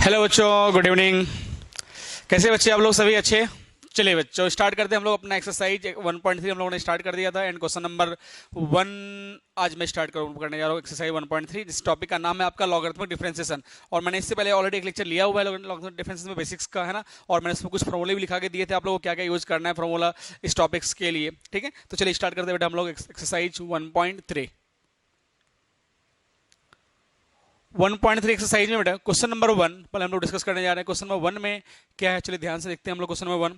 Hello बच्चों, good evening. कैसे बच्चे आप लोग? सभी अच्छे? चलिए बच्चों, स्टार्ट करते हैं हम लोग अपना एक्सरसाइज 1.3 हम लोगों ने स्टार्ट कर दिया था एंड क्वेश्चन नंबर 1 आज मैं करने जा रहा हूँ एक्सरसाइज 1.3। जिस टॉपिक का नाम है आपका लॉगरिथमिक डिफरेंशिएशन। और मैंने इससे पहले ऑलरेडी एक लेक्चर लिया हुआ है लॉगरिथमिक डिफरेंशिएशन में बेसिक्स का, है ना। और मैंने इसमें कुछ फॉर्मूले भी लिखा के दिए थे आप लोगों को क्या क्या यूज करना है फॉर्मूला इस टॉपिक्स के लिए। ठीक है, तो चलिए स्टार्ट करते हैं बेटा हम लोग एक्सरसाइज 1.3। 1.3 एक्सरसाइज में बेटा क्वेश्चन नंबर 1 पहले हम लोग डिस्कस करने जा रहे हैं। क्वेश्चन नंबर 1 में क्या है, चलिए ध्यान से देखते हैं हम लोग। क्वेश्चन नंबर 1,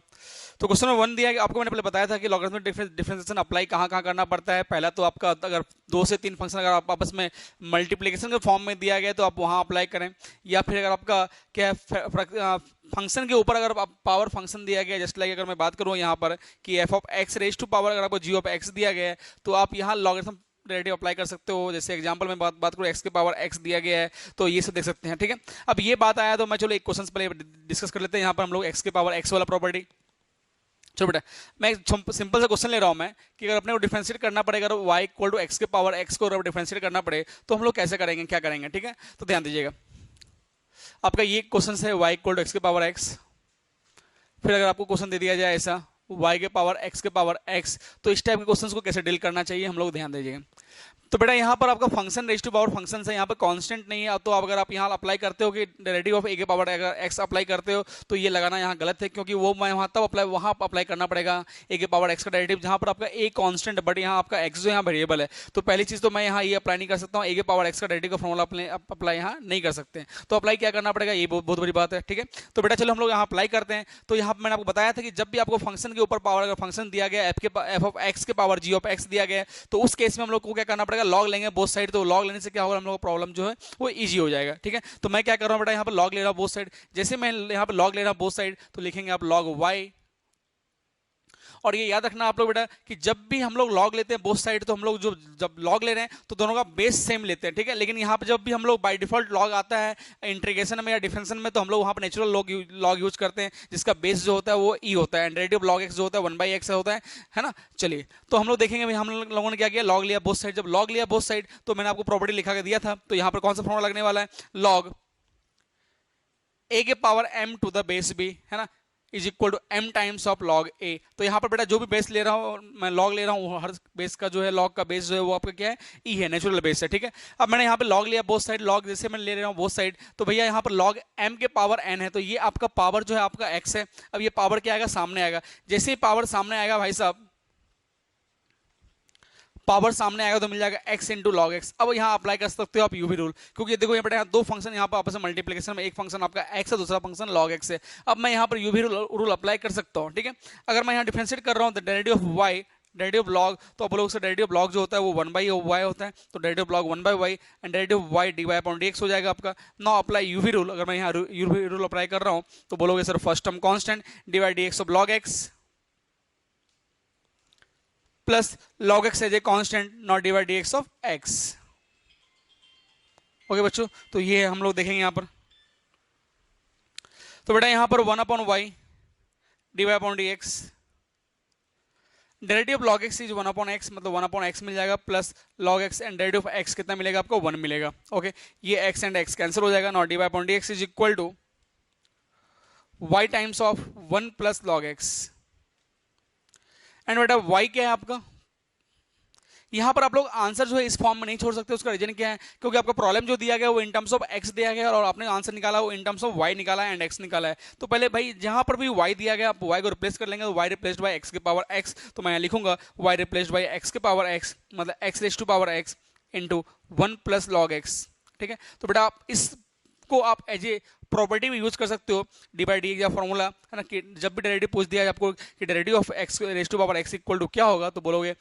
तो क्वेश्चन नंबर 1 दिया है आपको। मैंने पहले बताया था कि लॉगरिथमिक डिफरेंशिएशन अप्लाई कहाँ कहाँ करना पड़ता है। पहला तो आपका अगर 2 से 3 फंक्शन अगर आप आपस में मल्टीप्लिकेशन के फॉर्म में दिया गया तो आप वहाँ अप्लाई करें, या फिर अगर आपका क्या है फंक्शन के ऊपर अगर आप पावर फंक्शन दिया गया, जस्ट लाइक अगर मैं बात करूँ यहाँ पर कि f of x raise to power अगर आपको जी ऑफ एक्स दिया गया है तो आप यहाँ लॉगरिथम डेरिवेटिव अप्लाई कर सकते हो। जैसे एग्जांपल में बात करूँ, एक्स के पावर एक्स दिया गया है तो ये सब देख सकते हैं। ठीक है, अब ये बात आया तो मैं चलो एक क्वेश्चन पहले डिस्कस कर लेते हैं। यहाँ पर हम लोग एक्स के पावर एक्स वाला प्रॉपर्टी, चलो बेटा मैं सिंपल सा क्वेश्चन ले रहा हूँ मैं कि अगर अपने को डिफरेंशिएट करना पड़ेगा अगर वाई इक्वल टू एक्स के पावर एक्स को अगर डिफरेंशिएट करना पड़े तो हम लोग कैसे करेंगे, क्या करेंगे। ठीक है, तो ध्यान दीजिएगा। आपका ये क्वेश्चन है वाई इक्वल टू एक्स के पावर एक्स। फिर अगर आपको क्वेश्चन दे दिया जाए ऐसा y के पावर x के पावर x, तो इस टाइप के क्वेश्चंस को कैसे डील करना चाहिए हम लोग ध्यान दीजिएगा। तो बेटा यहाँ पर आपका function raise to power function है, यहाँ पर कांस्टेंट नहीं है। तो अगर आप यहाँ अप्लाई करते हो कि डेरिवेटिव ऑफ ए के पावर अगर एक्स अप्लाई करते हो तो ये लगाना यहाँ गलत है, क्योंकि वो मैं वहाँ तब वहाँ अप्लाई करना पड़ेगा ए के पावर एक्स का डेरिवेटिव जहाँ पर आपका ए कांस्टेंट है बट यहाँ आपका एक्स जो यहाँ वेरिएबल है। तो पहली चीज़ तो मैं यहाँ ये अप्लाई नहीं कर सकता हूँ, ए के पावर एक्स का डेरिवेटिव का फॉर्मूला अप्लाई यहाँ नहीं कर सकते हैं। तो अप्लाई क्या करना पड़ेगा, ये बहुत बड़ी बात है। ठीक है, तो बेटा चलो हम लोग यहाँ अप्लाई करते हैं। तो यहाँ मैंने आपको बताया था कि जब भी आपको फंक्शन के ऊपर पावर अगर फंक्शन दिया गया एफ ऑफ एक्स के पावर जी ऑफ एक्स दिया गया तो उस केस में हम लोग को क्या करना पड़ेगा, लॉग लेंगे बोथ साइड। तो लॉग लेने से क्या होगा, हम लोग का प्रॉब्लम जो है वो इजी हो जाएगा। ठीक है, तो मैं क्या कर रहा हूँ बेटा, यहाँ पर लॉग ले रहा हूँ बोथ साइड। जैसे मैं यहाँ पर लॉग ले रहा हूँ बोथ साइड तो लिखेंगे आप लॉग वाई। और ये याद रखना आप लोग बेटा कि जब भी हम लोग लॉग लेते हैं बोथ साइड तो हम लोग जो जब लॉग ले रहे हैं तो दोनों का बेस सेम लेते हैं। ठीक है, लेकिन यहाँ पर जब भी हम लोग बाय डिफॉल्ट लॉग आता है इंटीग्रेशन में या डिफरेंशिएशन में तो हम लोग वहाँ पर नेचुरल लॉग यूज करते हैं जिसका बेस जो होता है वो ई होता है एंड डेरिवेटिव लॉग एक्स जो होता है 1/x होता है ना। चलिए तो हम लोग देखेंगे हम लोगों ने क्या किया, लॉग लिया बोथ साइड। जब लॉग लिया बोथ साइड तो मैंने आपको प्रॉपर्टी लिखा के दिया था। तो यहाँ पर कौन सा फॉर्मूला लगने वाला है, लॉग ए के power m to the base b, है ना, is equal to m times of log a। तो यहाँ पर बेटा जो भी बेस ले रहा हूँ मैं लॉग ले रहा हूँ, हर बेस का जो है लॉग का बेस जो है वो आपका क्या है, e है, नेचुरल बेस है। ठीक है, अब मैंने यहाँ पे लॉग लिया बोथ साइड, लॉग जैसे मैं ले रहा हूँ बोथ साइड तो भैया यहाँ पर लॉग m के पावर n है तो ये आपका पावर जो है आपका x है। अब ये पावर क्या आएगा, सामने आएगा। जैसे ही पावर सामने आएगा भाई साहब, पावर सामने आएगा तो मिल जाएगा x इंटू लॉग एक्स। अब यहाँ अप्लाई कर सकते हो आप यूवी रूल, क्योंकि देखो यहाँ पर दो फंक्शन यहाँ पर आपस में मल्टीप्लिकेशन में, एक फंक्शन आपका x है दूसरा फंक्शन लॉग x है। अब मैं यहाँ पर यूवी रूल अप्लाई कर सकता हूँ। ठीक है, अगर मैं यहाँ डिफरेंशिएट कर रहा हूँ derivative of y derivative of log, तो आप लोग से डेरिवेटिव ऑफ लॉग जो होता है वो 1/y होता है। तो derivative of log 1/y and derivative of y dy upon dx हो जाएगा आपका। नाउ अप्लाई यूवी रूल, अगर मैं यहाँ यूवी रूल अप्लाई कर रहा हूँ तो बोलोगे sir first term constant divide dx of log x plus log x as a constant not divide dx of x। Okay बच्चों, तो ये हम लोग देखेंगे यहाँ पर। तो बेटा यहाँ पर 1/y divide upon dx, derivative of log x is 1/x, मतलब 1/x मिल जाएगा plus log x and derivative of x कितना मिलेगा आपको, 1 मिलेगा। ओके, ये x एंड x कैंसिल हो जाएगा। Not divide upon dx is equal to y times of 1 plus log x। And बेटा y क्या है आपका, यहाँ पर आप लोग आंसर जो है इस फॉर्म में नहीं छोड़ सकते। उसका रीजन क्या है, क्योंकि आपका प्रॉब्लम जो दिया गया वो इन टर्म्स ऑफ x दिया गया और आपने आंसर निकाला वो इन टर्म्स ऑफ y निकाला है एंड x निकाला है। तो पहले भाई जहां पर भी y दिया गया आप y को रिप्लेस कर लेंगे तो y रिप्लेस्ड बाय x के पावर x। तो मैं यहाँ लिखूंगा y रिप्लेस्ड बाय x के पावर x, मतलब x raise to power x into 1 plus log x। ठीक है, तो बेटा आप इस को आप एज ए प्रॉपर्टी भी यूज कर सकते हो, डी बाई डी या फॉर्मूला, है ना, कि जब भी डेरिवेटिव पूछ दिया है आपको कि derivative of x raise to power x equal to क्या होगा तो बोलोगे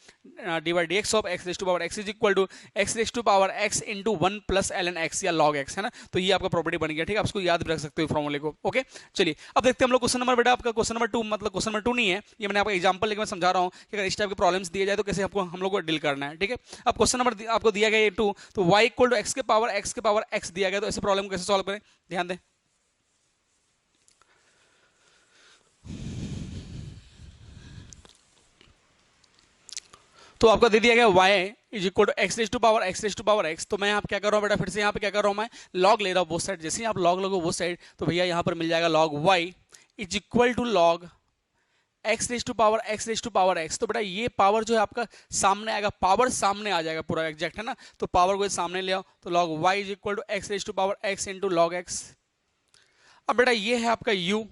d by d x of x raise to power x is equal to x raise to power x into 1 plus l n x या log x, है ना। तो ये आपका प्रॉपर्टी बन गया। ठीक है, आप उसको याद भी रख सकते हो फॉर्मूले को। ओके, चलिए अब देखते हैं हम लोग क्वेश्चन नंबर, बेटा आपका क्वेश्चन नंबर 2, मतलब क्वेश्चन नंबर 2 नहीं है ये, मैंने आपको एग्जाम्पल लेकर मैं समझा रहा हूँ कि अगर इस टाइप के प्रॉब्लम्स दिए जाए तो कैसे आपको हम लोग को डील करना है। ठीक है, अब क्वेश्चन नंबर आपको दिया गया 2, तो y इक्वल टू एक्स के पावर एक्स दिया गया, तो ऐसे प्रॉब्लम कैसे सॉल्व करें, ध्यान दें। तो आपका दे दिया गया y is equal to x raise to power x। तो मैं यहाँ क्या कर रहा हूँ बेटा, फिर से यहाँ पे क्या कर रहा हूँ, मैं लॉग ले रहा हूँ बोथ साइड। जैसे ही आप लॉग लगो बोथ साइड तो भैया यहाँ पर मिल जाएगा log y is equal to log x raise to power x। तो बेटा ये पावर जो है आपका सामने आएगा, पावर सामने आ जाएगा पूरा एग्जैक्ट, है ना। तो पावर को सामने ले आओ, तो log y is equal to x raise to power x into log x। अब बेटा ये है आपका u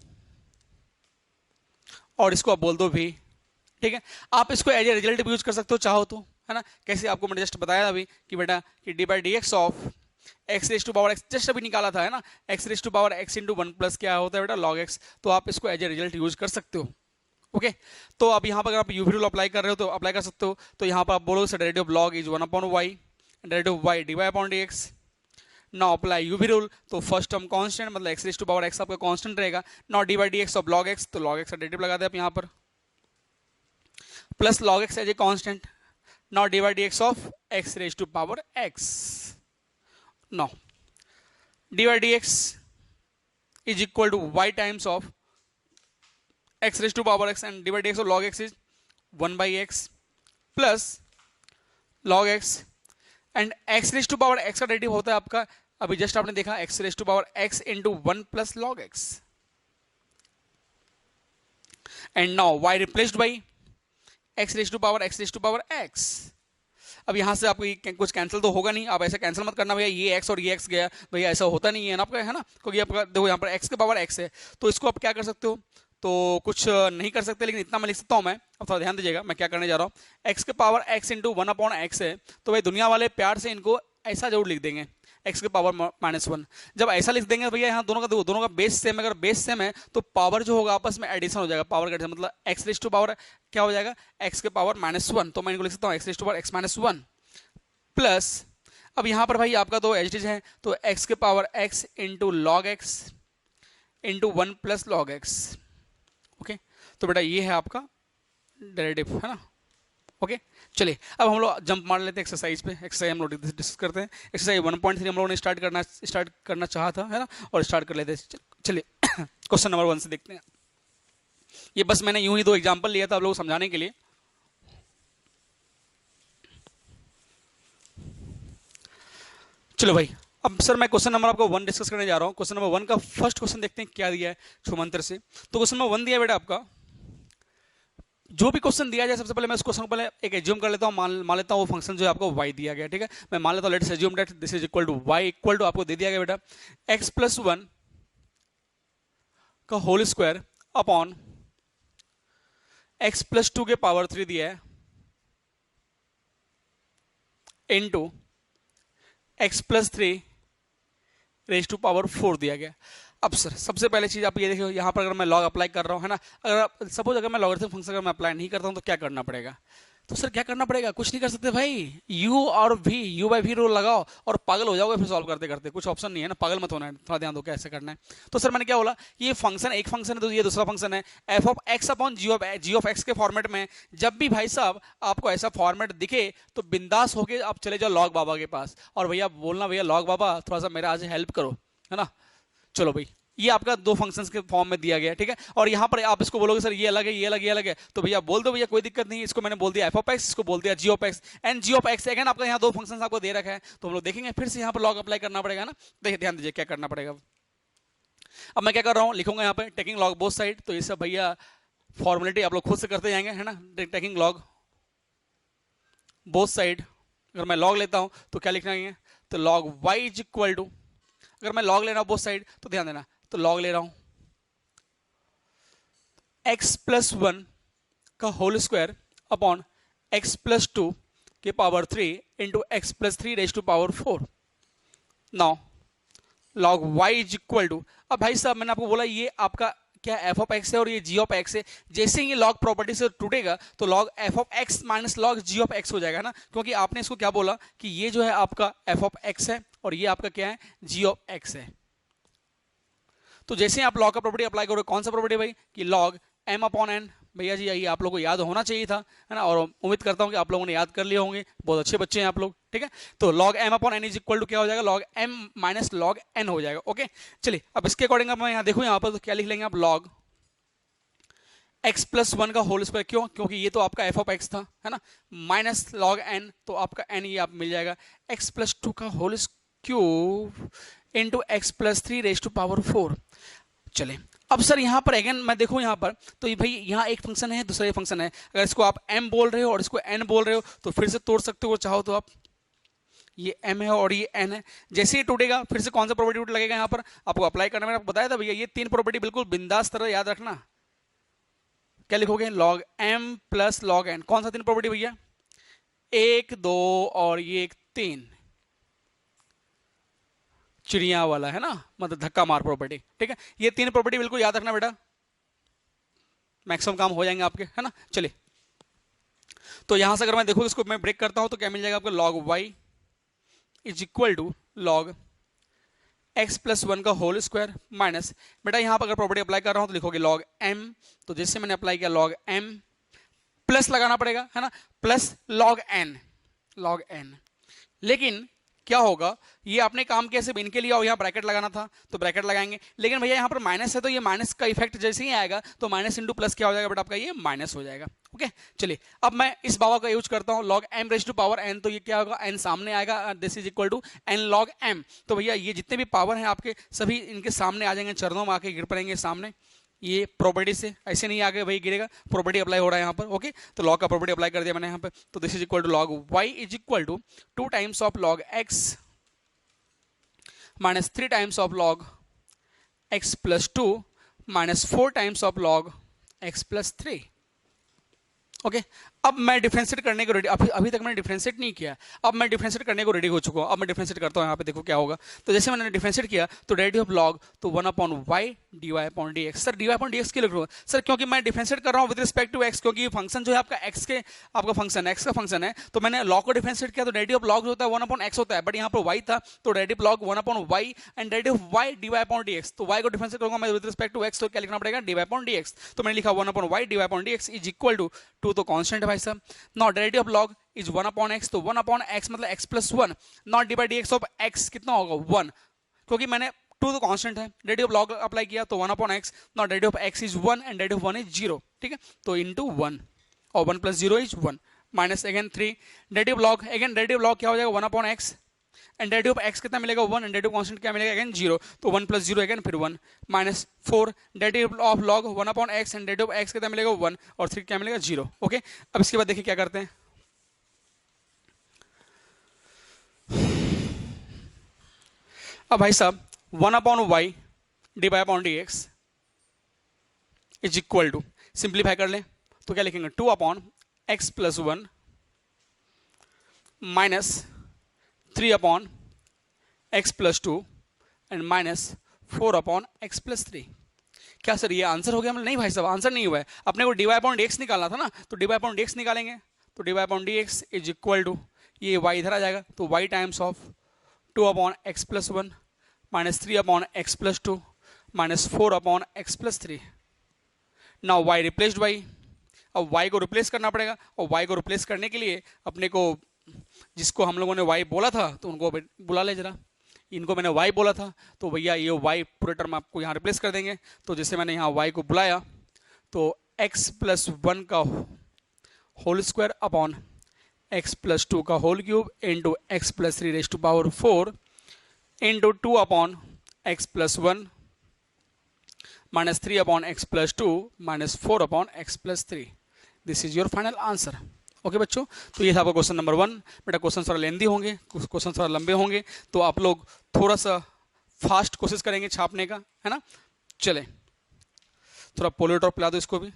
और इसको आप बोल दो v, ठीक है। आप इसको एज ए रिजल्ट भी यूज कर सकते हो चाहो तो, है ना। कैसे आपको मैंने जस्ट बताया अभी कि बेटा कि d by d x of x raise to power x just अभी निकाला था, है ना। X raise to power x into one plus क्या होता है बेटा लॉग एक्स। तो आप इसको एज ए रिजल्ट यूज कर सकते हो, ओके। तो अब यहाँ पर अगर आप यूवी रूल अप्लाई कर रहे हो तो अप्लाई कर सकते हो। तो यहाँ पर आप बोलोगे derivative of log is 1/y, derivative of y dy upon dx। Now apply UV rule, तो फर्स्ट टर्म कांस्टेंट मतलब x raise to power x आपका कांस्टेंट रहेगा। Now d by d x of log x, तो log x का derivative लगा दे आप यहाँ पर, plus log x as a constant. Now d by d x of x raise to power x। Now d by d x is equal to y times of x raise to power x and d by d x of log x is 1/x plus log x and x raise to power x का derivative होता है आपका, अभी just आपने देखा x raise to power x into 1 plus log x। And now y replaced by x raise to power x। अब यहां से आपको कुछ कैंसिल तो होगा नहीं, आप ऐसा कैंसिल मत करना भैया ये x और ये x गया, भैया ऐसा होता नहीं है ना आपका, है ना। क्योंकि आपका देखो यहाँ पर x के पावर x है, तो इसको आप क्या कर सकते हो, तो कुछ नहीं कर सकते, लेकिन इतना मैं लिख सकता हूं मैं। अब थोड़ा ध्यान दीजिएगा मैं क्या करने जा रहा हूँ। x के पावर x इंटू 1/x है, तो भाई दुनिया वाले प्यार से इनको ऐसा जरूर लिख देंगे x के पावर -1। जब ऐसा लिख देंगे भैया यहाँ दोनों का बेस सेम है, अगर बेस सेम है तो पावर जो होगा आपस में एडिशन हो जाएगा, पावर का एडिशन मतलब x रेज टू पावर क्या हो जाएगा x के पावर -1। तो मैं इनको लिख सकता हूँ x raise to power x -1 plus, अब यहाँ पर भाई आपका तो एच है, तो x के power x into log x into 1 plus log x, okay. तो बेटा ये है आपका डेरिवेटिव, है ना, ओके। चलिए अब हम लोग जंप मार लेते हैं एक्सरसाइज पे। एक्सरसाइज हम लोग डिस्कस करते हैं। एक्सरसाइज 1.3 हम लोगों ने स्टार्ट करना चाहा था, है ना, और स्टार्ट कर लेते हैं। चलिए क्वेश्चन नंबर 1 से देखते हैं। ये बस मैंने यूं ही 2 एग्जांपल लिया था आप लोगों को समझाने के लिए। चलो भाई, अब सर मैं क्वेश्चन नंबर आपको 1 डिस्कस करने जा रहा हूँ। क्वेश्चन नंबर 1 का फर्स्ट क्वेश्चन देखते हैं क्या दिया है छुमंतर से। तो क्वेश्चन नंबर 1 दिया है बेटा आपका, जो भी क्वेश्चन दिया जाए सबसे पहले मैं उस क्वेश्चन को पहले एक एज्यूम कर लेता हूँ, मान लेता हूँ वो फंक्शन जो है आपको y दिया गया, ठीक है। मैं मान लेता हूँ let's assume that this is equal to y equal to आपको दे दिया गया बेटा x प्लस 1 का whole square upon x plus 2 के पावर 3 दिया है into x plus 3 raise to power 4 दिया गया। अब सर सबसे पहले चीज आप ये देखो, यहाँ पर अगर मैं लॉग अप्लाई कर रहा हूँ, है ना, अगर सपोज अगर मैं लॉगरिथम फंक्शन अगर मैं अप्लाई नहीं करता हूँ तो क्या करना पड़ेगा। तो सर क्या करना पड़ेगा, कुछ नहीं कर सकते भाई, u बाई वी रूल लगाओ और पागल हो जाओगे फिर सॉल्व करते करते। कुछ ऑप्शन नहीं है ना, पागल मत होना है, थोड़ा ध्यान दो कैसे करना है। तो सर मैंने क्या बोला, ये फंक्शन एक फंक्शन है तो ये दूसरा फंक्शन है f of x upon g of x के फॉर्मेट में। जब भी भाई साहब आपको ऐसा फॉर्मेट दिखे तो बिंदास होके आप चले जाओ लॉग बाबा के पास और भैया बोलना भैया लॉग बाबा थोड़ा सा मेरा आज हेल्प करो, है ना। चलो भाई ये आपका 2 फंक्शंस के फॉर्म में दिया गया, ठीक है। और यहाँ पर आप इसको बोलोगे सर ये अलग है ये अलग ये अलग है, तो भैया बोल दो भैया कोई दिक्कत नहीं। इसको मैंने बोल दिया एफ ऑफ एक्स, इसको बोल दिया g of x and g of x. Again आपका यहाँ 2 फंक्शंस आपको दे रखा है, तो हम लोग देखेंगे फिर से यहाँ पर लॉग अप्लाई करना पड़ेगा ना। देखिए ध्यान दीजिए क्या करना पड़ेगा। अब मैं क्या कर रहा हूँ, लिखूंगा यहाँ पे टेकिंग लॉग बोथ साइड। तो ये सब भैया फॉर्मेलिटी आप लोग खुद से करते जाएंगे, है ना। टेकिंग लॉग बोथ साइड, अगर मैं लॉग लेता हूँ तो क्या लिखना है, तो log y is equal to, अगर मैं लॉग ले रहा हूँ बोथ साइड तो ध्यान देना, तो लॉग ले रहा हूँ x प्लस 1 का whole square upon x plus 2 के power 3 into x plus 3 raise to power 4। Now log y is equal to, अब भाई साहब मैंने आपको बोला ये आपका क्या एफ ऑफ एक्स है और ये जी ऑफ एक्स है। जैसे ही ये लॉग प्रॉपर्टी से टूटेगा तो log F of x minus log ji of x हो जाएगा ना, क्योंकि आपने इसको क्या बोला कि ये जो है आपका एफ ऑफ एक्स है और ये आपका क्या है जी ऑफ एक्स है। तो जैसे ही आप लॉग का प्रॉपर्टी अप्लाई करोगे, कौन सा प्रॉपर्टी भाई, कि लॉग एम अपॉन एन। भैया जी ये आप लोगों को याद होना चाहिए था, है ना, और उम्मीद करता हूं कि आप लोगों ने याद कर लिए होंगे, बहुत अच्छे बच्चे हैं आप लोग, ठीक है। तो log m upon n is equal to क्या हो जाएगा, log m minus log n हो जाएगा, ओके। चलिए अब इसके अकॉर्डिंग अब मैं यहाँ देखूँ यहाँ पर तो क्या लिख लेंगे आप, लॉग x प्लस वन का होल स्क्वायर, क्यों? क्योंकि ये तो आपका एफ ऑफ एक्स था, है ना, माइनस लॉग एन, तो आपका एन ये आप मिल जाएगा x प्लस टू का whole cube into x plus three raise to power four. चले अब सर यहाँ पर अगेन मैं देखूँ यहाँ पर, तो ये भाई यहाँ एक फंक्शन है, दूसरा ये फंक्शन है, अगर इसको आप m बोल रहे हो और इसको n बोल रहे हो तो फिर से तोड़ सकते हो चाहो तो आप, ये m है और ये n है, जैसे ही टूटेगा फिर से कौन सा प्रॉपर्टी लगेगा यहाँ पर आपको अप्लाई करना, मैंने आपको बताया था भैया ये तीन प्रॉपर्टी बिल्कुल बिंदास तरह याद रखना। क्या लिखोगे? Log m plus log n, कौन सा तीन प्रॉपर्टी भैया? एक, दो और ये एक तीन, चिड़िया वाला है ना, मतलब धक्का मार प्रॉपर्टी, ठीक है, ये तीन प्रॉपर्टी बिल्कुल याद रखना बेटा, मैक्सिमम काम हो जाएंगे आपके, है ना। चलिए तो यहां से अगर मैं देखूँ इसको मैं ब्रेक करता हूं तो क्या मिल जाएगा आपको? Log y is equal to log x plus one का होल स्क्वायर माइनस, बेटा यहां पर अगर प्रॉपर्टी अप्लाई कर रहा हूं तो लिखोगे लॉग एम, तो जैसे मैंने अप्लाई किया लॉग एम प्लस लगाना पड़ेगा, है ना, plus log n, log n. लेकिन क्या होगा, ये आपने काम किया सिर्फ इनके लिए और यहाँ ब्रैकेट लगाना था तो ब्रैकेट लगाएंगे, लेकिन भैया यहाँ पर माइनस है तो ये माइनस का इफेक्ट जैसे ही आएगा तो माइनस इंटू प्लस क्या हो जाएगा बेटा आपका? ये माइनस हो जाएगा। ओके चलिए अब मैं इस बाबा का यूज करता हूँ, log m raise to power n, तो ये क्या होगा? एन सामने आएगा, this is equal to n log m, तो भैया ये जितने भी पावर हैं आपके सभी इनके सामने आ जाएंगे, चरणों में आके गिर पड़ेंगे सामने, ये प्रॉपर्टी से ऐसे नहीं आगे वही गिरेगा, प्रॉपर्टी अप्लाई हो रहा है यहाँ पर। ओके तो लॉग का प्रॉपर्टी अप्लाई कर दिया मैंने यहाँ पे, तो this is equal to log y is equal to 2 times of log x minus 3 times of log x plus 2 minus 4 times of log x plus 3। Okay अब मैं डिफरेंशिएट करने को रेडी, अभी तक मैंने डिफरेंशिएट नहीं किया, अब मैं डिफरेंशिएट करने को रेडी हो चुका हूँ, अब मैं डिफरेंशिएट करता हूँ यहाँ पे, देखो क्या होगा। तो जैसे मैंने डिफरेंशिएट किया तो डेरिवेटिव ऑफ लॉग तो 1 upon y d y upon d x. Sir d y upon d x क्यों लिख रहा हूँ? सर क्योंकि मैं डिफरेंशिएट कर रहा हूँ विद रिस्पेक्ट टू एक्स, क्योंकि फंक्शन जो है आपका एक्स के आपका फंक्शन एक्स का फंक्शन है, तो मैंने लॉग को डिफरेंशिएट किया तो डेरिवेटिव ऑफ लॉग होता है 1 अपॉन एक्स होता है, बट यहाँ पर वाई था तो derivative log 1 upon y and derivative of y d y upon d x, तो वाई को डिफरेंशिएट करूंगा मैं विद रिस्पेक्ट टू एक्स, तो क्या लिखना पड़ेगा? D y upon d x, तो मैंने लिखा 1 upon y d y upon d x is equal to 2 तो कांस्टेंट है भाई साहब। Now derivative of log is 1 upon x, तो 1 अपॉन x मतलब x plus 1, not d by d x of x कितना होगा? 1, क्योंकि मैंने 2 तो कांस्टेंट है, डेरिवेटिव ऑफ लॉग अप्लाई किया तो 1 upon x, not derivative of x is 1 and derivative of 1 is 0, ठीक है, तो इनटू 1 और 1 plus 0 is 1 minus again 3 derivative log, again derivative log क्या हो जाएगा? 1 upon x and derivative of x कितना मिलेगा? 1 एंड डेरिवेटिव कांस्टेंट क्या मिलेगा? अगेन 0, तो 1 प्लस 0 अगेन फिर 1 minus 4 derivative of log 1 upon x and derivative of x कितना मिलेगा? 1 और 3 क्या मिलेगा? 0। ओके अब इसके बाद देखिए क्या करते हैं, अब भाई साहब 1 upon y d y upon d x is equal to, simplify कर लें तो क्या लिखेंगे? 2 upon x plus 1 minus 3 upon x plus 2 and minus 4 upon x plus 3। क्या सर ये आंसर हो गया? नहीं भाई साहब आंसर नहीं हुआ है, अपने को d y upon d x निकालना था ना, तो d y upon d x निकालेंगे, तो d y upon d x is equal to ये वाई इधर आ जाएगा, तो y times of 2 upon x plus 1 minus 3 upon x plus 2 minus 4 upon x plus 3। Now y replaced y, अब y को replace करना पड़ेगा, और वाई को रिप्लेस करने के लिए अपने को जिसको हम लोगों ने वाई बोला था तो उनको बुला ले जरा, इनको मैंने वाई बोला था तो भैया ये वाई पूरे टर्म आपको यहाँ रिप्लेस कर देंगे, तो जैसे मैंने यहाँ वाई को बुलाया तो एक्स प्लस 1 का whole square upon x plus 2 का whole cube into x plus 3 raise to power 4 into 2 upon x plus 1 minus 3 upon x plus 2 minus 4 upon x plus 3। This is your final answer. Okay बच्चों, तो ये था आपका question number 1। बेटा question थोड़ा लेंदी होंगे, question थोड़ा लंबे होंगे, तो आप लोग थोड़ा सा फास्ट कोशिश करेंगे छापने का, है ना। चले थोड़ा पोलियो ड्रॉप पिला दो इसको भी।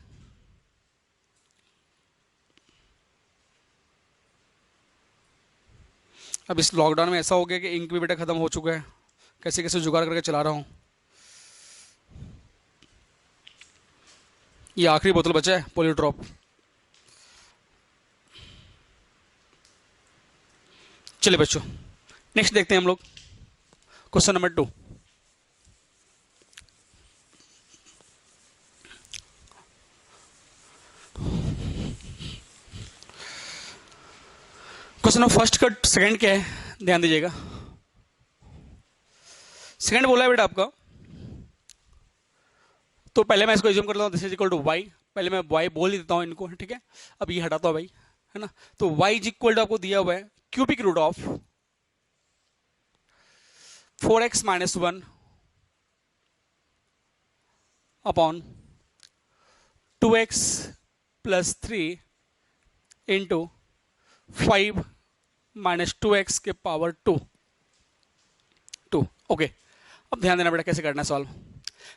अब इस लॉकडाउन में ऐसा हो गया कि इंक भी बेटा खत्म हो चुका है, कैसे कैसे जुगाड़ करके चला रहा हूँ। ये आखिरी बोतल बचा है पोलियो ड्रॉप। चलिए बच्चों नेक्स्ट देखते हैं हम लोग question number 2। Question number first का सेकंड क्या है ध्यान दीजिएगा। सेकंड बोला है बेटा आपका, तो पहले मैं इसको एज्यूम करता हूँ this is equal to y, पहले मैं y बोल ही देता हूँ इनको, ठीक है। अब ये हटाता हूँ भाई, है ना। तो y इज इक्वल टू आपको दिया हुआ है cubic root of 4x minus 1 upon 2x plus 3 into 5 minus 2x के पावर 2। ओके, अब ध्यान देना बेटा कैसे करना है सॉल्व।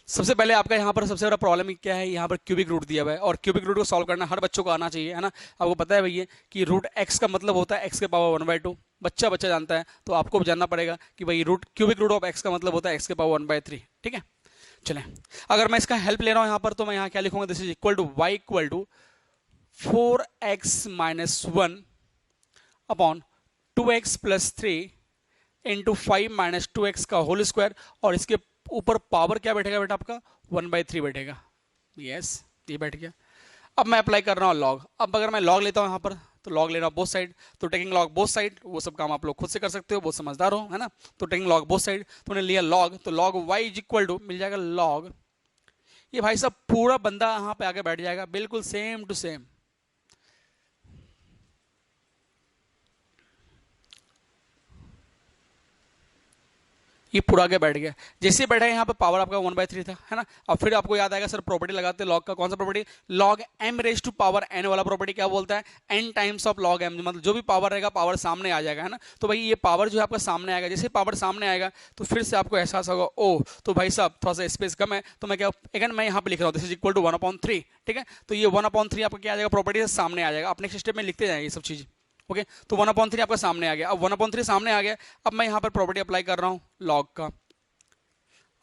सबसे पहले आपका यहाँ पर सबसे बड़ा प्रॉब्लम क्या है, यहाँ पर क्यूबिक रूट दिया हुआ है और क्यूबिक रूट को सॉल्व करना हर बच्चों को आना चाहिए, है ना। आपको पता है भैया कि रूट एक्स का मतलब होता है एक्स के पावर 1/2, बच्चा जानता है, तो आपको जानना पड़ेगा कि भाई root cubic root of x का मतलब होता है एक्स के पावर 1/3, ठीक है। चलें, अगर मैं इसका हेल्प ले रहा हूँ यहाँ पर, तो मैं यहाँ क्या लिखूंगा, this is equal to y equal to 4x minus 1 upon 2x plus 3 into 5 minus 2x का होल स्क्वायर, और इसके ऊपर पावर क्या बैठेगा बेटा आपका 1/3 बैठेगा। यस, ये बैठ गया। अब मैं अप्लाई कर रहा हूँ लॉग। अब अगर मैं लॉग लेता हूँ यहाँ पर, तो लॉग ले रहा हूँ बोथ साइड, तो टेकिंग लॉग बोथ साइड, वो सब काम आप लोग खुद से कर सकते हो, बहुत समझदार हो, है ना। तो टेकिंग लॉग बोथ साइड, तो मैंने लिया लॉग, तो log y is equal to मिल जाएगा लॉग, ये भाई साहब पूरा बंदा यहाँ पे आके बैठ जाएगा, बिल्कुल सेम टू सेम। ये पूरा आगे बैठ गया, जैसे बैठा है यहाँ पे पावर आपका 1/3 था, है ना। अब फिर आपको याद आएगा सर प्रॉपर्टी लगाते हैं लॉग का, कौन सा property, log m raise to power n वाला प्रॉपर्टी क्या बोलता है, n times of log m, मतलब जो भी पावर रहेगा पावर सामने आ जाएगा, है ना। तो भाई ये पावर जो है आपका सामने आएगा, जैसे पावर सामने आएगा तो फिर से आपको एहसास होगा ओ तो भाई साहब थोड़ा सा स्पेस कम है, तो मैं क्या अगेन मैं यहाँ पे लिख रहा हूँ दिस इज इक्वल टू 1/3, ठीक है। तो ये 1/3 आपका क्या आ जाएगा, प्रॉपर्टी से सामने आ जाएगा, अपने नेक्स्ट स्टेप में लिखते जाएंगे ये सब चीज़। ओके, तो 1/3 आपका सामने आ गया। अब 1/3 सामने आ गया, अब मैं यहाँ पर प्रॉपर्टी अप्लाई कर रहा हूँ लॉग का।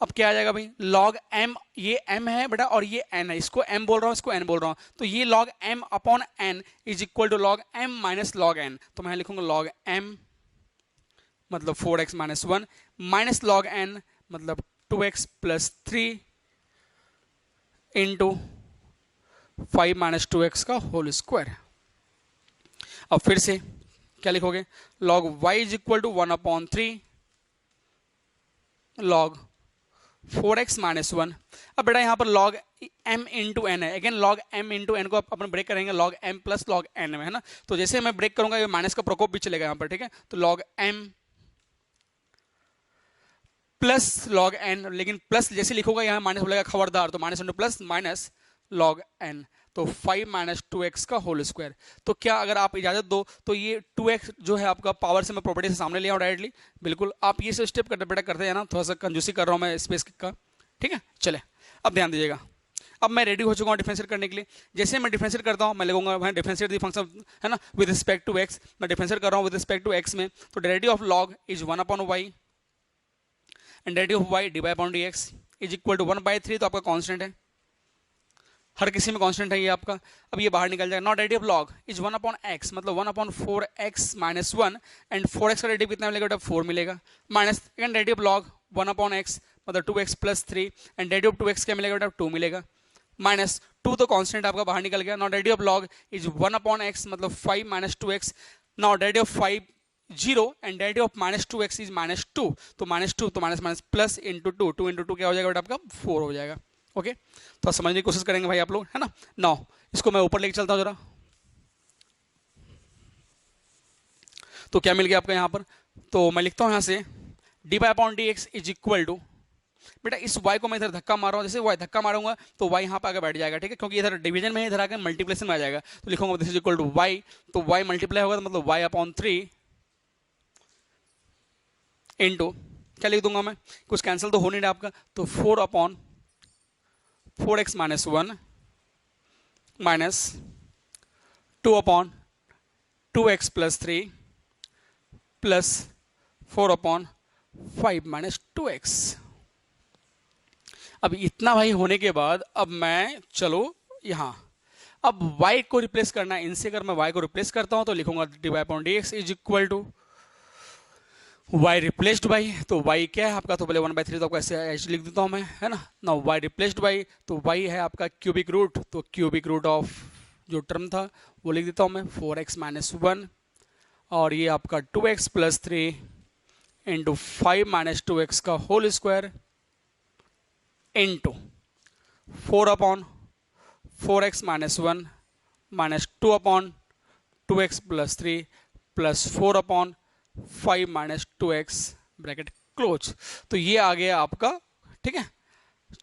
अब क्या आ जाएगा भाई, लॉग m, ये m है बेटा और ये n है, इसको m बोल रहा हूँ, इसको n बोल रहा हूँ, तो ये log m upon n is equal to log m minus log n। तो मैं लिखूंगा लॉग m मतलब 4x minus 1 minus log n मतलब 2x plus 3 into 5 minus 2x का होल स्क्वायर। अब फिर से क्या लिखोगे, log y is equal to 1/3 log 4x minus 1। अब बेटा यहाँ पर log m इंटू एन है, again log m into n को अपन ब्रेक करेंगे log m plus log n में, है ना। तो जैसे मैं ब्रेक करूंगा ये माइनस का प्रकोप भी चलेगा यहाँ पर, ठीक है। तो log m plus log n, लेकिन प्लस जैसे लिखूंगा यहाँ माइनस बोलेगा खबरदार, तो minus into plus minus log n, तो 5 माइनस 2x का होल स्क्वायर। तो क्या अगर आप इजाजत दो तो ये 2x जो है आपका पावर से मैं प्रॉपर्टी से सामने ले आऊँ डायरेक्टली, बिल्कुल आप ये सब स्टेप करते बेटा करते हैं ना, थोड़ा सा कंजूसी कर रहा हूँ मैं स्पेस का, ठीक है। चले, अब ध्यान दीजिएगा, अब मैं रेडी हो चुका हूँ डिफरेंशिएट करने के लिए। जैसे मैं डिफरेंशिएट करता हूँ, मैं लिखूंगा मैं डिफरेंशिएट द फंक्शन, है ना, विद रिस्पेक्ट टू एक्स। मैं डिफरेंशिएट कर रहा हूँ विद रिस्पेक्ट टू एक्स में, तो derivative of log is 1/y and derivative of y dy upon dx is equal to 1/3, तो आपका कांस्टेंट है, हर किसी में कांस्टेंट है ये आपका। अब ये बाहर निकल जाएगा, not derivative of log is 1/x मतलब 1/4x माइनस 1 एंड 4x का डेरिवेटिव कितना मिलेगा बेटा 4 मिलेगा, minus second derivative of log 1/x मतलब 2x plus 3 and derivative of 2x क्या मिलेगा बेटा 2 मिलेगा, माइनस 2 तो कांस्टेंट आपका बाहर निकल गया। Not derivative of log is 1/x मतलब 5 minus 2x, not derivative of 5 0 and derivative of minus 2x is minus 2, तो माइनस 2 तो minus minus plus into 2, 2 into 2 क्या हो जाएगा बेटा आपका 4 हो जाएगा। ओके, तो समझने की कोशिश करेंगे भाई आप लोग, है ना। नाउ इसको मैं ऊपर लेके चलता हूं जरा, तो क्या मिल गया आपका यहाँ पर, तो मैं लिखता हूं यहाँ से dy upon dx is equal to, बेटा इस y को मैं इधर धक्का मार रहा हूँ, जैसे y धक्का मारूंगा तो y यहाँ पे आगे बैठ जाएगा, ठीक है, क्योंकि इधर डिवीजन में इधर आके मल्टीप्लेशन में आ जाएगा, तो लिखूंगा this is equal to y, तो y मल्टीप्लाई होगा तो मतलब y अपॉन 3 इंटू क्या लिख दूंगा मैं, कुछ कैंसिल तो हो नहीं रहा आपका, तो 4x minus 1 minus 2/2x plus 3 plus 4/5 minus 2x। अब इतना भाई होने के बाद अब मैं चलो यहाँ, अब y को रिप्लेस करना है इनसे, अगर मैं y को रिप्लेस करता हूँ तो लिखूंगा dy upon dx is equal to y replaced by, तो y क्या है आपका, तो पहले 1/3 तो आपको ऐसे लिख देता हूँ मैं, है ना। नाउ y रिप्लेस्ड बाई, तो y है आपका क्यूबिक रूट, तो क्यूबिक रूट ऑफ जो टर्म था वो लिख देता हूँ मैं 4x माइनस 1 और ये आपका 2x plus 3 into 5 minus 2x का whole square into 4/5 4x minus 1 minus 2 upon 2x plus 3 plus 4 upon 5 minus 2x bracket close. तो ये आ गया आपका, ठीक है।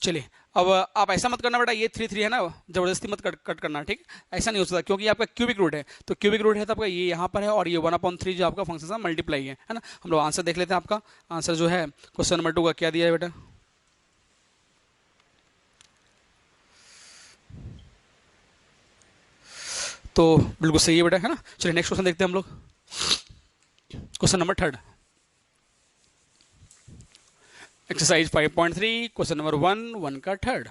चलिए अब आप ऐसा मत करना बेटा, ये 3 है ना, जबरदस्ती मत कट करना, ठीक है। ऐसा नहीं हो सकता क्योंकि आपका क्यूबिक रूट है, तो क्यूबिक रूट है तो आपका ये यहाँ पर है और ये 1/3 जो आपका फंक्शन का मल्टीप्लाई है ना। हम लोग आंसर देख लेते हैं। आपका आंसर जो है क्वेश्चन नंबर 2 का क्या दिया है बेटा, तो बिल्कुल सही है बेटा, है ना। चलिए नेक्स्ट क्वेश्चन देखते हैं हम लोग, question number 3, exercise 5.3 question number 1 का 3।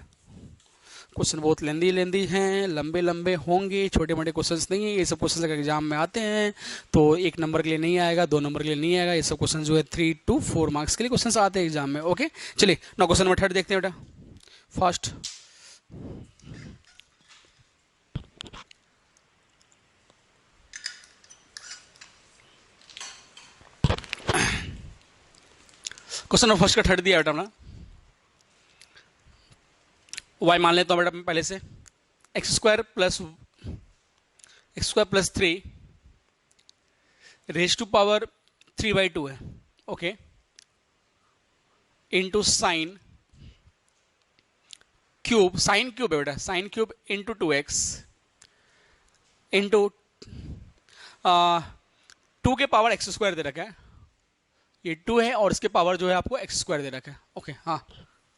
क्वेश्चन बहुत लेंदी हैं, लंबे होंगे, छोटे मोटे क्वेश्चंस नहीं है। ये सब क्वेश्चन अगर एग्जाम में आते हैं तो 1 नंबर के लिए नहीं आएगा, 2 नंबर के लिए नहीं आएगा। ये सब क्वेश्चन जो है 3 to 4 मार्क्स के लिए क्वेश्चन आते हैं एग्जाम में। ओके चलिए ना, क्वेश्चन नंबर 3 देखते हैं बेटा फास्ट। क्वेश्चन नंबर फर्स्ट का 3 दिया बेटा अपना, y मान लेता हूँ बेटा पहले से, x square plus 3 raise to power 3/2 है, ओके, इंटू साइन क्यूब है बेटा, sine cube into 2x into 2 के पावर एक्स स्क्वायर दे रखा है। ये 2 है और इसके पावर जो है आपको एक्स स्क्वायर दे रखा है। ओके हाँ,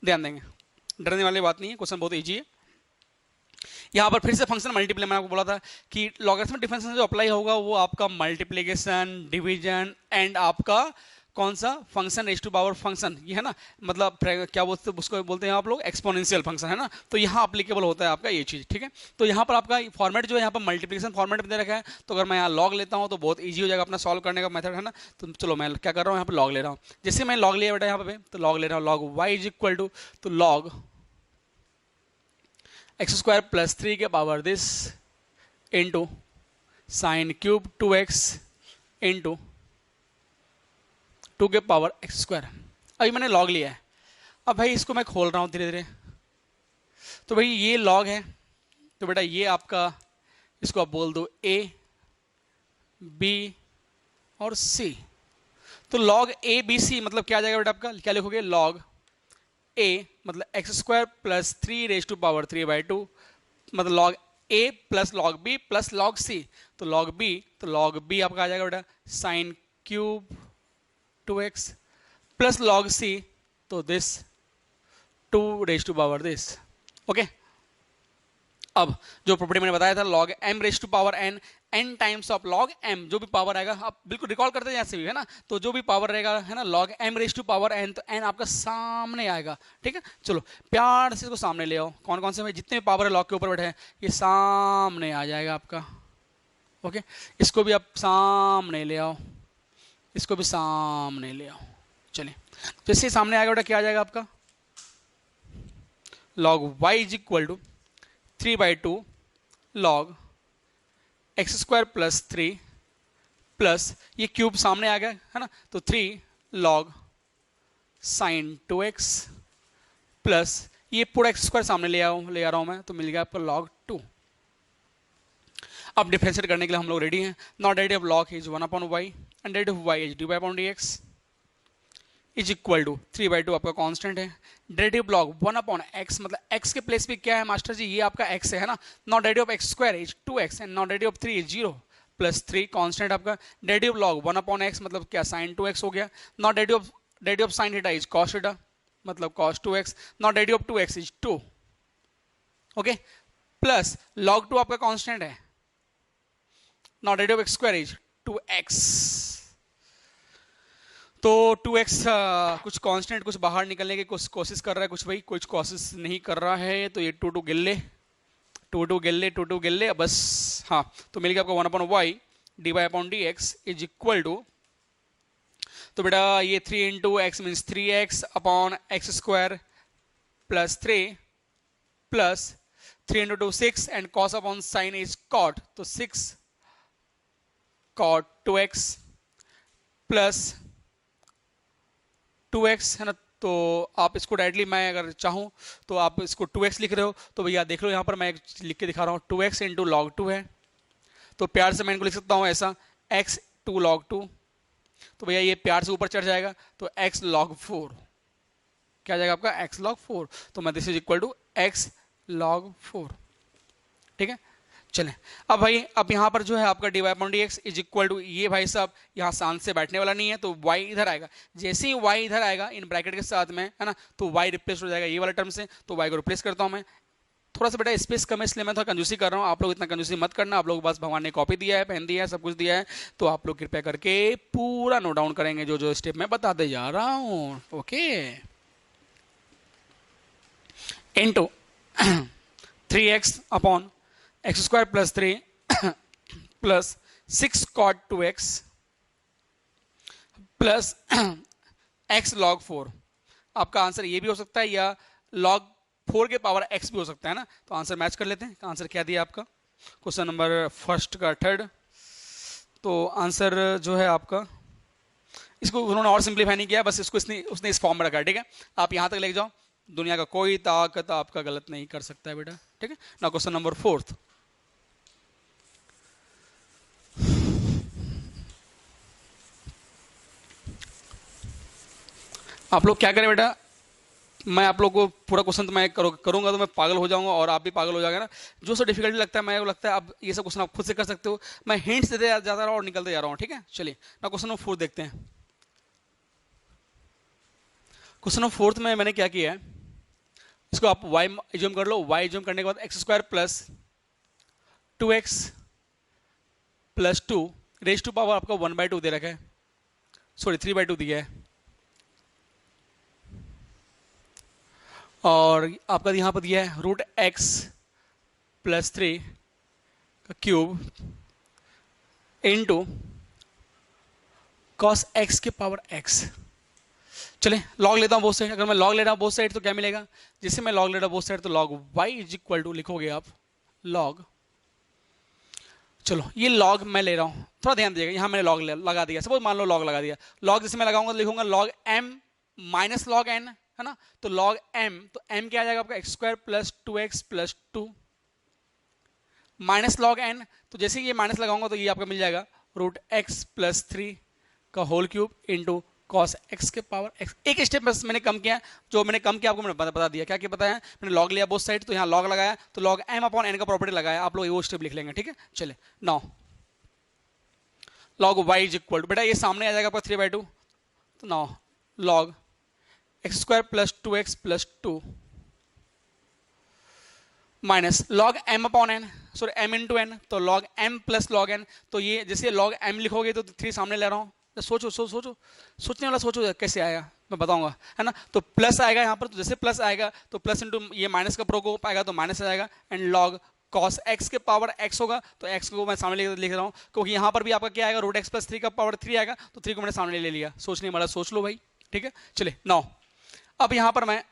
ध्यान देंगे, डरने वाली बात नहीं है, क्वेश्चन बहुत इजी है। यहाँ पर फिर से फंक्शन मल्टीप्लाई, मैंने आपको बोला था कि लॉगरिथमिक डिफरेंशियल जो अप्लाई होगा वो आपका मल्टीप्लिकेशन, डिवीजन एंड आपका कौन सा function raise to power function, ये है ना, मतलब क्या बोलते हैं उसको, बोलते हैं आप लोग एक्सपोनेंशियल फंक्शन, है ना। तो यहाँ अप्लीकेबल होता है आपका ये चीज़, ठीक है। तो यहाँ पर आपका फॉर्मेट जो है यहाँ पर मल्टीप्लिकेशन फॉर्मेट में दे रखा है, तो अगर मैं यहाँ लॉग लेता हूँ तो बहुत ईजी हो जाएगा अपना सॉल्व करने का मेथड, है ना। तो चलो मैं क्या कर रहा हूँ, यहाँ पर लॉग ले रहा हूँ। जैसे मैं लॉग लिया बेटा यहाँ पे, तो लॉग ले रहा हूँ, log y is equal to, तो लॉग एक्स स्क्वायर प्लस 3 के power this into sine cube 2x into 2 के पावर एक्स स्क्वायर। अभी मैंने लॉग लिया है, अब भाई इसको मैं खोल रहा हूँ धीरे धीरे। तो भाई ये लॉग है, तो बेटा ये आपका, इसको आप बोल दो a b और c। तो लॉग a b c मतलब क्या आ जाएगा बेटा आपका, क्या लिखोगे, लॉग a मतलब x square plus 3 raise to power 3/2 मतलब log a plus log b plus log c। तो लॉग b आपका आ जाएगा बेटा sine cube 2x plus log c, तो this 2 raise to power this. Okay, अब जो प्रॉपर्टी मैंने बताया था log m raise to power n times of log m, जो भी पावर आएगा आप बिल्कुल रिकॉल करते हैं जैसे भी, है ना। तो जो भी पावर रहेगा, है ना, log m raise to power n, तो n आपका सामने आएगा, ठीक है। चलो प्यार से इसको सामने ले आओ, कौन कौन से में जितने भी पावर है लॉग के ऊपर बैठे हैं ये सामने आ जाएगा आपका। ओके, इसको भी आप सामने ले आओ, इसको भी सामने ले आओ। चलिए जैसे सामने आएगा बेटा क्या आ जाएगा आपका, log y is equal to 3/2 log x square plus 3 plus ये क्यूब सामने आ गया, है ना, तो 3 लॉग साइन 2x प्लस ये पूरा एक्स स्क्वायर सामने ले आ रहा हूं मैं, तो मिल गया आपको लॉग 2। अब डिफरेंशिएट करने के लिए हम लोग रेडी हैं। Not derivative of log is 1/y and derivative of y is dy/dx is equal to 3/2 आपका कांस्टेंट है। डेरिवेटिव लॉग 1/x मतलब x के प्लेस पे क्या है मास्टर जी, ये आपका x है ना। Not derivative of x square is 2x and not derivative of 3 is 0 plus 3 constant आपका। डेरिवेटिव लॉग 1/x मतलब क्या, साइन 2x हो गया। Not derivative of sine theta is cos theta मतलब cos 2x। Not derivative of 2x is 2, okay, plus log 2 आपका constant है। Not derivative of x square is 2x, तो 2x कुछ constant कुछ बाहर निकलने की कोशिश कर रहा है, कुछ भाई कुछ कोशिश नहीं कर रहा है, तो ये 2 गिल ले बस। हाँ, तो मिल गया आपको 1/y dy/dx is equal to, तो बेटा ये 3 into x means 3x upon x square plus 3 plus 3 into 2 6 and cos upon sine is cot, तो 6 कॉट 2x प्लस 2x, है ना, तो आप इसको डायरेक्टली, मैं अगर चाहूँ तो आप इसको 2x लिख रहे हो तो भैया देख लो यहाँ पर मैं लिख के दिखा रहा हूँ, 2x इंटू लॉग 2 है, तो प्यार से मैं इनको लिख सकता हूँ ऐसा x 2 log 2, तो भैया ये प्यार से ऊपर चढ़ जाएगा तो x log 4, क्या आ जाएगा आपका x log 4, तो मैं this is equal to x log 4, ठीक है। चलें अब भाई, अब यहाँ पर जो है आपका dy upon dx is equal to, ये भाई साहब यहाँ शांत से बैठने वाला नहीं है तो y इधर आएगा, जैसे ही y इधर आएगा इन ब्रैकेट के साथ में, है ना, तो y रिप्लेस हो जाएगा ये वाला टर्म से, तो y को रिप्लेस करता हूँ मैं। थोड़ा सा बेटा स्पेस कम है इसलिए मैं थोड़ा कंजूसी कर रहा हूँ, आप लोग इतना कंजूसी मत करना, आप लोग बस भगवान ने कॉपी दिया है, पेन दिया है, सब कुछ दिया है, तो आप लोग कृपया करके पूरा नोट डाउन करेंगे जो जो स्टेप मैं बताते जा रहा हूँ, okay. Into 3x upon x square plus 3 plus 6 cot 2x plus x log 4, आपका आंसर ये भी हो सकता है या log 4 के पावर x भी हो सकता है ना, तो आंसर मैच कर लेते हैं। आंसर क्या दिया आपका क्वेश्चन नंबर फर्स्ट का थर्ड, तो आंसर जो है आपका, इसको उन्होंने और सिंप्लीफाई नहीं किया, बस इसको उसने इस फॉर्म में रखा है, ठीक है। आप यहां तक लेके जाओ, दुनिया का कोई ताकत आपका गलत नहीं कर सकता है बेटा, ठीक है ना। क्वेश्चन नंबर फोर्थ, आप लोग क्या करें बेटा, मैं आप लोग को पूरा क्वेश्चन तो मैं करूंगा तो मैं पागल हो जाऊंगा और आप भी पागल हो जाएगा ना, जो सा डिफिकल्टी लगता है मैं को लगता है अब ये सब क्वेश्चन आप खुद से कर सकते हो, मैं हिंट्स देते जाता रहा और निकलते जा रहा हूँ, ठीक है। चलिए ना क्वेश्चन नंबर 4 देखते हैं। क्वेश्चन नंबर 4 में मैंने क्या किया है, इसको आप y एज्यूम कर लो, y एज्यूम करने के बाद x square plus 2x plus 2 raise to power आपका 1/2 दे रखा है, सॉरी 3/2 दिया है, और आपका यहाँ पर दिया है रूट x प्लस 3 का क्यूब इंटू कॉस x के पावर x। चले लॉग लेता हूँ बोथ साइड, अगर मैं लॉग ले रहा हूँ बोथ साइड तो क्या मिलेगा, जिससे मैं लॉग ले रहा हूँ बोथ साइड तो log y is equal to लिखोगे आप लॉग, चलो ये लॉग मैं ले रहा हूँ, थोड़ा ध्यान दीजिएगा, यहाँ मैंने लॉग लगा दिया, सपोज मान लो लॉग लगा दिया, लॉग जैसे मैं लगाऊंगा तो लिखूंगा log m minus log n, है ना, तो log m, तो m क्या आ जाएगा आपका x square plus 2x plus 2 minus log n, तो जैसे ये माइनस लगाऊंगा तो ये आपका मिल जाएगा रूट x प्लस 3 का whole cube into cos x के पावर x। एक स्टेप बस मैंने कम किया, जो मैंने कम किया आपको मैंने बता दिया, क्या क्या बताया, मैंने लॉग लिया बोथ साइड, तो यहाँ लॉग लगाया तो लॉग m अपॉन n का प्रॉपर्टी लगाया, आप लोग वो स्टेप लिख लेंगे, ठीक है। चले now log y is equal to, बेटा ये सामने आ जाएगा आपका 3/2, तो now log x square plus 2x plus 2 minus log m upon n, sorry m into n, तो log m plus log n, तो ये जैसे लॉग m लिखोगे तो 3 सामने ले रहा हूँ, तो सोचो सोचने वाला सोचो कैसे आएगा मैं बताऊंगा, है ना, तो प्लस आएगा यहाँ पर, तो जैसे प्लस आएगा तो प्लस इंटू ये माइनस का प्रोकोप आएगा तो माइनस आ जाएगा, एंड लॉग कॉस x के पावर x होगा, तो x को मैं सामने लिख रहा हूँ क्योंकि यहाँ पर भी आपका क्या आएगा रूट x प्लस 3 का पावर 3 आएगा, तो 3 को मैंने सामने ले लिया, सोचने वाला सोच लो भाई, ठीक है। चले नाउ अब यहाँ पर मैं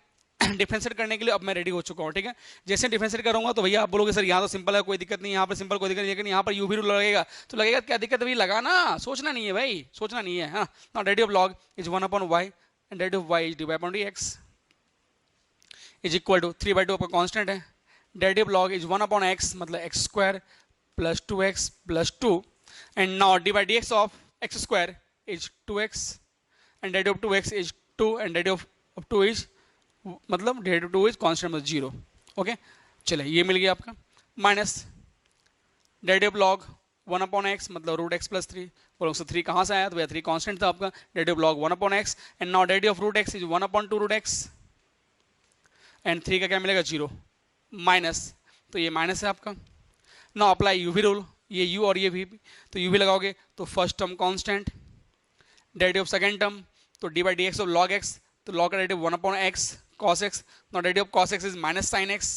डिफरेंशिएट करने के लिए अब मैं रेडी हो चुका हूँ, ठीक है। जैसे डिफरेंशिएट करूंगा तो भैया आप बोलोगे सर यहाँ तो सिंपल है कोई दिक्कत नहीं, यहाँ पर सिंपल कोई दिक्कत नहीं, लेकिन यहाँ पर यू भी रूल लगेगा, तो लगेगा क्या दिक्कत है लगा ना, सोचना नहीं है भाई, सोचना नहीं है, हाँ। Now derivative of log is 1 upon y and derivative of y is dy upon dx is equal to 3/2 आपका कांस्टेंट है, derivative of log is 1 upon x मतलब x square plus 2x plus 2 and now dy by dx of x square is 2x and derivative of 2x is 2 and derivative of 2 is मतलब derivative 2 is constant मतलब 0, okay. चले ये मिल गया आपका, minus derivative log 1 upon x मतलब root x plus 3, बोलो 3 कहाँ से आया, तो भैया 3 कांस्टेंट था आपका, derivative log 1 upon x and now derivative of root x is 1 upon 2 root x and 3 का क्या मिलेगा 0 माइनस, तो ये माइनस है आपका। Now apply u v rule, ये u और ये v, तो u भी लगाओगे तो first term constant, derivative of second term तो d by d x of log x, तो लॉग का derivative 1 upon x cos x, now derivative of cos x is minus sine x,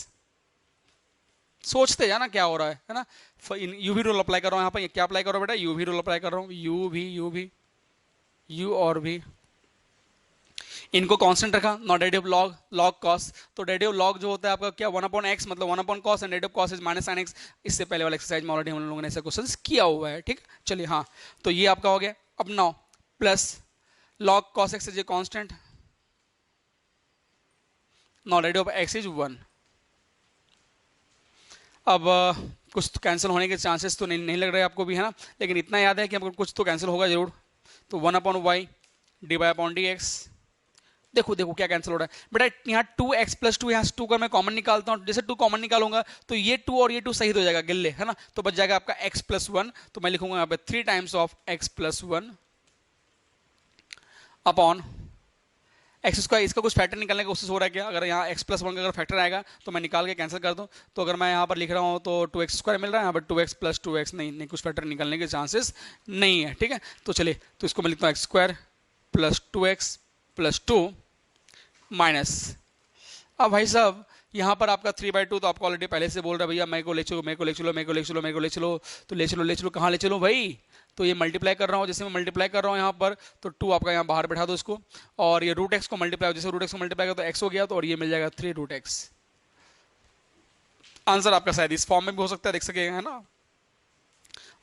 सोचते जाना क्या हो रहा है ना। यू भी रूल अप्लाई कर रहा हूँ यहाँ पर, क्या अप्लाई करो बेटा, यू भी रूल अप्लाई कर रहा हूँ, यू और भी इनको कांस्टेंट रखा, नॉट डेरिवेटिव लॉग कॉस, तो डेरिवेटिव लॉग जो होता है आपका क्या 1 अपॉन x मतलब 1 upon cos and derivative cos is minus sine x, इससे पहले वाला एक्सरसाइज में ऑलरेडी हम लोगों ने ऐसा क्वेश्चन किया हुआ है, ठीक। चलिए हाँ, तो ये आपका हो गया। अब now plus log cos x is a constant now derivative of x is 1। अब कुछ तो कैंसिल होने के चांसेस तो नहीं लग रहे आपको भी, है ना, लेकिन इतना याद है कि हमको कुछ तो कैंसिल होगा जरूर। तो 1/y dy upon d x. देखो देखो क्या कैंसिल हो रहा है बेटा, यहाँ 2x प्लस 2, यहाँ 2 का मैं कॉमन निकालता हूँ, जैसे 2 कॉमन निकालूंगा तो ये 2 और ये 2 सही हो जाएगा गिल्ले, है ना, तो बच जाएगा आपका x प्लस 1। तो मैं लिखूंगा यहाँ पे 3 times of x plus 1 upon x square. इसका कुछ फैक्टर निकालने की कोशिश हो रहा है क्या, अगर यहाँ x प्लस 1 का अगर फैक्टर आएगा तो मैं निकाल के कैंसिल कर दूँ। तो अगर मैं यहाँ पर लिख रहा हूँ तो 2x स्क्वायर मिल रहा है, यहाँ पर 2x प्लस 2x नहीं, कुछ फैक्टर निकालने के चांसेस नहीं है, ठीक है। तो चलिए, तो इसको मैं लिखता हूँ x square plus 2x plus 2 minus. अब भाई साहब यहाँ पर आपका 3/2, तो आपको ऑलरेडी पहले से बोल रहा है भैया मेरे को ले चलो, मेरे को ले चलो, मेरे को ले चलो, मेरे को ले चलो, तो ले चलो कहाँ ले चलो भाई। तो ये मल्टीप्लाई कर रहा हूँ, जैसे मैं मल्टीप्लाई कर रहा हूँ यहाँ पर, तो 2 आपका यहाँ बाहर बैठा दो इसको, और ये रूट एक्स को मल्टीप्लाई, जैसे रूट एक्स को मल्टीप्लाई कर तो एक्स हो गया, तो और ये मिल जाएगा 3 रूट एक्स। आंसर आपका शायद इस फॉर्म में भी हो सकता है, देख सके, है ना।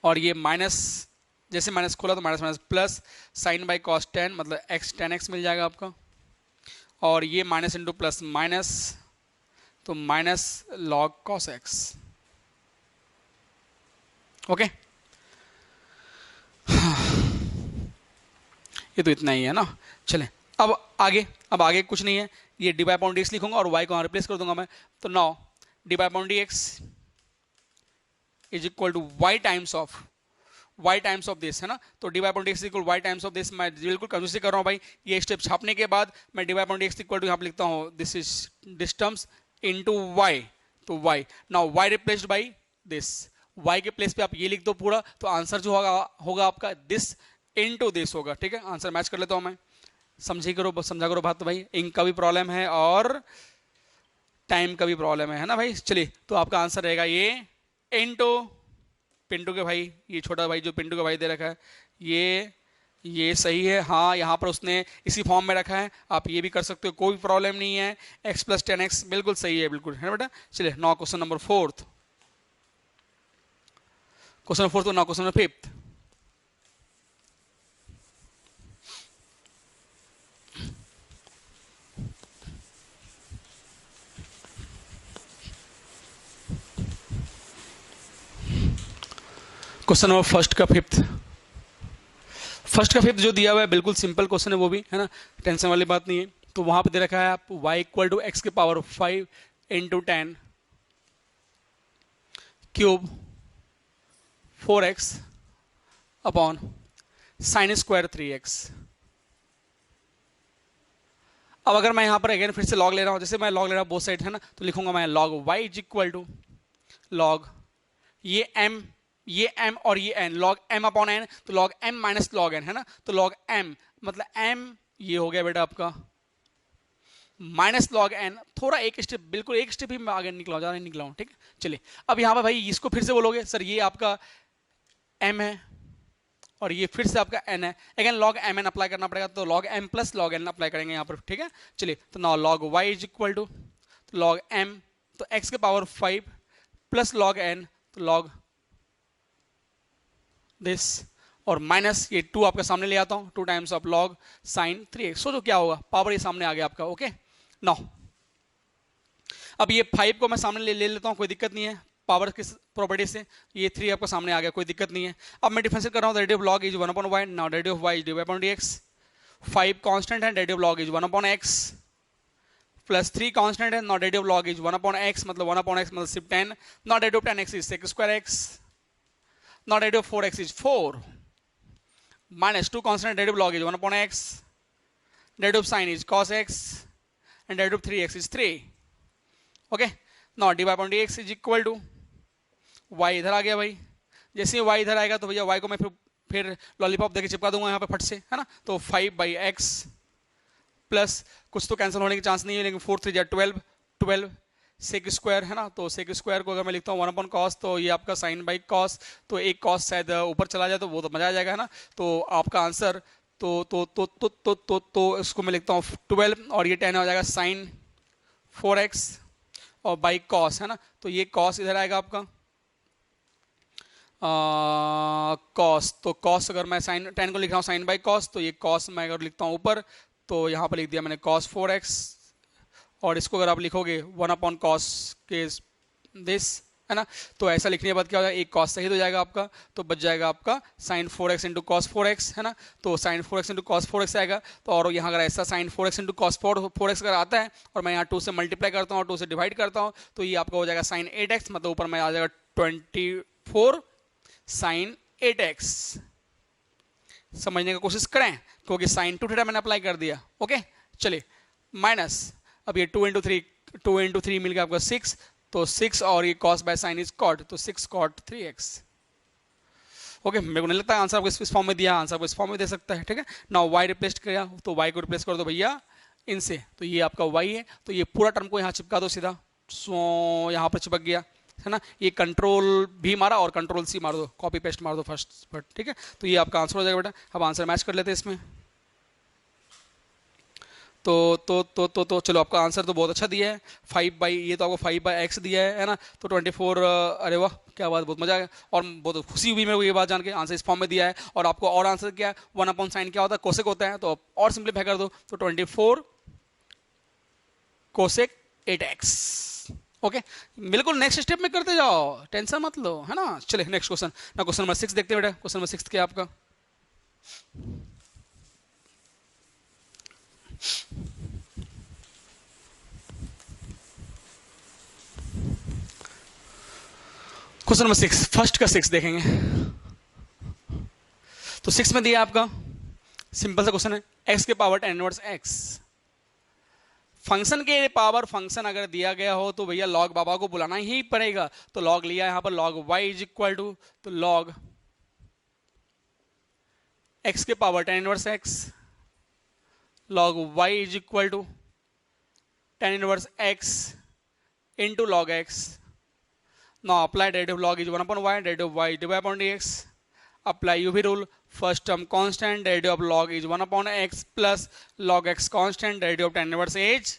और ये माइनस, जैसे माइनस खोला तो minus minus plus sign by cos 10, मतलब एक्स 10x मिल जाएगा आपका, और ये माइनस इंटू प्लस माइनस, तो minus log cos x. Okay, ये तो इतना ही है ना। चलें अब आगे कुछ नहीं है, ये D by upon d x लिखूंगा और y को यहाँ रिप्लेस कर दूंगा मैं। तो now d by upon d x is equal to y times of this, है ना। तो d by upon d x equal y times of this. मैं बिल्कुल कंफ्यूज कर रहा हूँ भाई, ये स्टेप छापने के बाद मैं d by upon d x equal to यहाँ पे लिखता हूँ this is this terms into y। तो y now y replaced by this, y के प्लेस पे आप ये लिख दो पूरा, तो आंसर जो होगा आपका दिस इनटू दिस होगा, ठीक है। आंसर मैच कर लेता हूं मैं, समझा करो बात। तो भाई इंक का भी प्रॉब्लम है और टाइम का भी प्रॉब्लम है ना भाई। चलिए, तो आपका आंसर रहेगा ये इनटू पिंटू के भाई, ये छोटा भाई जो पिंटू का भाई दे रखा है, ये सही है। हाँ, यहाँ पर उसने इसी फॉर्म में रखा है, आप ये भी कर सकते हो, कोई प्रॉब्लम नहीं है। x प्लस 10x बिल्कुल सही है, बिल्कुल, है ना बेटा। चलिए, नाउ क्वेश्चन नंबर 4, क्वेश्चन 4 तो now question number 5। Question number first का फिफ्थ जो दिया हुआ है बिल्कुल सिंपल क्वेश्चन है वो भी, है ना, टेंशन वाली बात नहीं है। तो वहां पे दे रखा है आप y इक्वल टू एक्स के power 5 into 10 cube 4x upon sine square 3x। अब अगर मैं यहाँ पर अगेन फिर से लॉग ले रहा हूँ, जैसे मैं लॉग ले रहा हूँ बोथ साइड, है ना, तो लिखूंगा मैं log y is equal to log ये m और ये n, log m upon n, तो log m minus log n, है ना। तो लॉग m मतलब m ये हो गया बेटा आपका माइनस लॉग n, थोड़ा एक स्टेप, बिल्कुल एक स्टेप ही मैं आगे निकला हूँ, ज़्यादा नहीं निकला हूँ, ठीक है। चलिए, अब यहाँ पर भाई इसको फिर से बोलोगे सर ये आपका m है और ये फिर से आपका n है, again log m n apply करना पड़ेगा, तो log m plus log n apply करेंगे यहाँ पर, ठीक है। चलिए, तो now log y is equal to log m, तो x के पावर 5 प्लस लॉग n, तो लॉग दिस, और माइनस ये 2 आपके सामने ले आता हूँ, 2 times of log sign 3x। सोचो क्या होगा, पावर ये सामने आ गया आपका। ओके, नाउ अब ये 5 को मैं सामने ले लेता हूँ, कोई दिक्कत नहीं है, पावर की प्रॉपर्टी से ये 3 आपका सामने आ गया, कोई दिक्कत नहीं है। अब मैं डिफरेंशिएट कर रहा हूँ, derivative of log is 1/y, now derivative of y is dy upon dx। 5 constant है, derivative of log is 1/x, plus 3 constant है, now derivative of log is 1/x, मतलब 1/x मतलब सिर्फ 10, now derivative of 10x is sec square x, now derivative of 4x is 4, minus 2 constant, derivative log is 1/x, derivative sin is cos x, and derivative 3x is 3. Okay, now dy upon dx is equal to y इधर आ गया भाई, जैसे ही y इधर आएगा तो भैया y को मैं फिर लॉलीपॉप देके चिपका दूंगा यहाँ पे फट से, है ना। तो 5/x प्लस कुछ तो कैंसिल होने की चांस नहीं है, लेकिन 4 3 12 सेक स्क्वायर, है ना। तो सेक स्क्वायर को अगर मैं लिखता हूँ 1/cos, तो ये आपका साइन बाई कॉस, तो एक कॉस शायद ऊपर चला जाए तो वो तो मजा आ जाएगा, है ना। तो आपका आंसर तो इसको मैं लिखता हूँ 12 और ये 10 हो जाएगा साइन 4x और बाई कॉस, है ना। तो ये कॉस इधर आएगा आपका कॉस, तो कॉस अगर मैं साइन 10 को लिख रहा हूँ साइन बाई कॉस, तो ये कॉस मैं अगर लिखता हूँ ऊपर, तो यहाँ पर लिख दिया मैंने कॉस 4x और इसको अगर आप लिखोगे 1 cos के दिस, है ना, तो ऐसा लिखने के बाद क्या हो जाएगा, एक cos सही हो जाएगा आपका, तो बच जाएगा आपका sin 4x into cos 4x, है ना, तो sin 4x into cos 4x आएगा। तो और यहाँ अगर ऐसा sin 4x into cos 4x अगर आता है और मैं यहाँ 2 से मल्टीप्लाई करता हूँ और 2 से डिवाइड करता हूँ, तो ये आपका हो जाएगा sin 8x, मतलब ऊपर में आ जाएगा 24 sin 8x। समझने की कोशिश करें, क्योंकि sin 2 थीटा मैंने अप्लाई कर दिया। ओके, चलिए माइनस, अब ये 2 इंटू थ्री मिल गया आपका 6, तो 6 और ये cos by sine is cot, तो 6 cot 3x। ओके, मेरे को नहीं लगता आंसर आपको इस फॉर्म में दिया, आंसर आपको इस फॉर्म में दे सकता है। ठीक है, नाउ y रिप्लेस किया, तो y को रिप्लेस कर दो भैया इनसे, तो ये आपका y है, तो ये पूरा टर्म को यहाँ चिपका दो सीधा, सो यहाँ पर चिपक गया, है ना, ये कंट्रोल भी मारा और कंट्रोल सी मार दो, कॉपी पेस्ट मार दो फर्स्ट पर। ठीक है, तो ये आपका आंसर हो जाएगा बेटा। अब आंसर मैच कर लेते हैं इसमें, तो चलो आपका आंसर तो बहुत अच्छा दिया है, 5 ये तो आपको 5/x दिया है ना, तो 24, अरे वाह क्या बात, बहुत मजा आया और बहुत खुशी हुई मेरे को ये बात जान के, आंसर इस फॉर्म में दिया है। और आपको और आंसर क्या है, 1/sin क्या होता है, कोसेक होता है, तो और सिंप्लीफाई कर दो, तो 24 कोसेक 8x। ओके, बिल्कुल नेक्स्ट स्टेप में करते जाओ, टेंशन मत लो, है ना। चलिए नेक्स्ट क्वेश्चन ना, क्वेश्चन नंबर 6 देखते हैं बेटा। क्वेश्चन नंबर 6 क्या आपका, क्वेश्चन नंबर 6, फर्स्ट का 6 देखेंगे। तो 6 में दिया आपका सिंपल सा क्वेश्चन है, x के power tan inverse x। Function के पावर फंक्शन अगर दिया गया हो तो भैया लॉग बाबा को बुलाना ही पड़ेगा, तो लॉग लिया यहां पर, log y is equal to, तो log x के power tan inverse x, log y is equal to tan inverse x into log x। Now apply derivative log is 1/y, derivative y dy/dx. Apply UV rule. First term constant, derivative of log is 1/x plus log x constant, derivative of tan inverse is